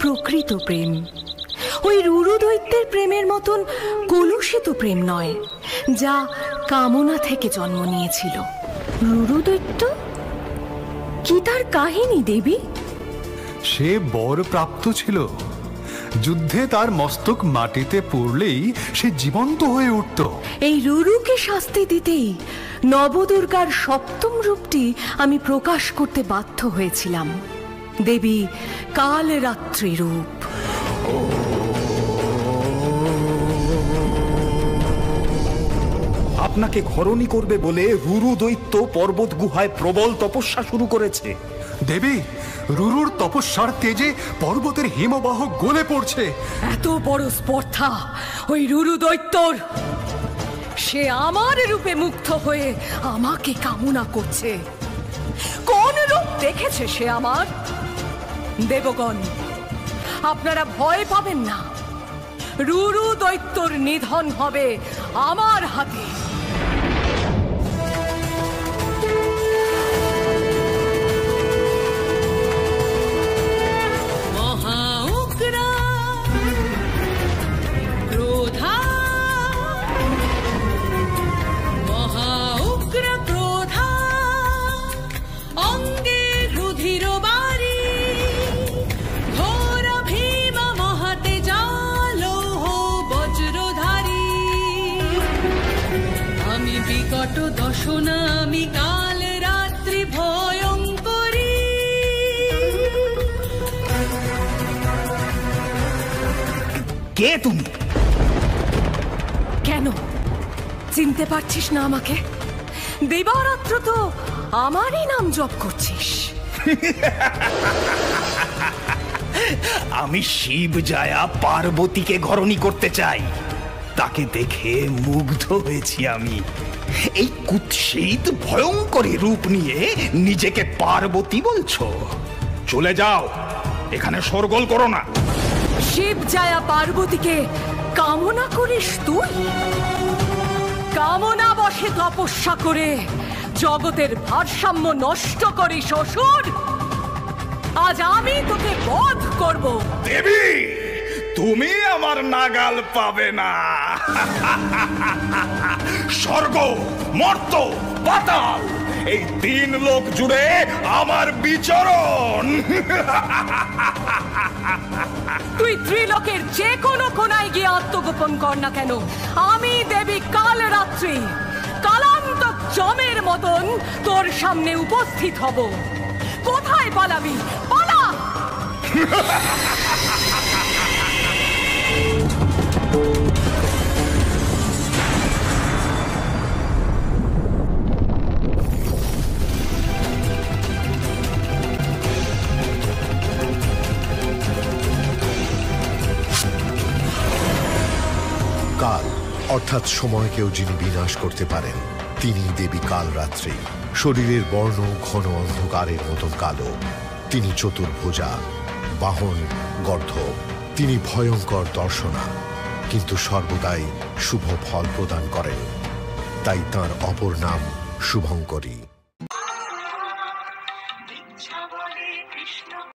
প্রকৃত প্রেম। ওই রুরু দৈত্যের প্রেমের মতন কলুষিত প্রেম নয়, যা কামনা থেকে জন্ম নিয়েছিল। রুরু দৈত্য কি তার কাহিনী দেবী? সে বর প্রাপ্ত ছিল। যুদ্ধে তার মস্তক মাটিতে পড়লেই সে জীবন্ত হয়ে উঠত। এই রুরুকে শাস্তি দিতেই নবদুর্গার সপ্তম রূপটি আমি প্রকাশ করতে বাধ্য হয়েছিলাম, দেবী কালরাত্রি রূপ। আপনাকে ঘরণী করবে বলে রুরু দৈত্য পর্বত গুহায় প্রবল তপস্যা শুরু করেছে। দেবী, রুরুর তপস্যার তেজে পর্বতের হিমবাহ গলে পড়ছে। এত বড় স্পর্ধা ওই রুরু দৈত্যর! সে আমার রূপে মুগ্ধ হয়ে আমাকে কামনা করছে। কোন রূপ দেখেছে সে আমার? দেবগণ, আপনারা ভয় পাবেন না। রুরু দৈত্যর নিধন হবে আমার হাতে। আমি কাল রাত্রি ভয়ঙ্করী। কে তুমি? কেন চিনতে পারছিস না আমাকে? দিবারাত্র তো আমারই নাম জপ করছিস। আমি শিব জায়া পার্বতীকে ঘরণী করতে চাই। তাকে দেখে মুগ্ধ হয়েছি আমি। এই কুৎসিত ভয়ঙ্করী রূপ নিয়ে নিজেকে পার্বতী বলছো? চলে যাও, এখানে শোরগোল করো না। শিব জায়া পার্বতীকে কামনা করিস তুই? কামনা বশে তপস্যা করে জগতের ভারসাম্য নষ্ট করিস অসুর। আজ আমি তোকে বধ করব। দেবী, তুমি আমার নাগাল পাবে না। স্বর্গ, মর্ত, পাতাল, এই তিন লোক জুড়ে আমার বিচরণ। তুই ত্রিলোকের যে কোনো কোনায় গিয়ে আত্মগোপন কর না কেন, আমি দেবী কালরাত্রি কালান্তক জমের মতন তোর সামনে উপস্থিত হব। কোথায় পালাবি? পালা! কাল অর্থাৎ সময়কেও যিনি বিনাশ করতে পারেন, তিনি দেবী কালরাত্রি। শরীরের বর্ণ ঘন অন্ধকারের মতন কালো। তিনি চতুর্ভুজা, বাহন গর্ধ। তিনি ভয়ঙ্কর দর্শনা, কিন্তু সর্বদাই শুভ ফল প্রদান করেন। তাই তাঁর অপর নাম শুভঙ্করী।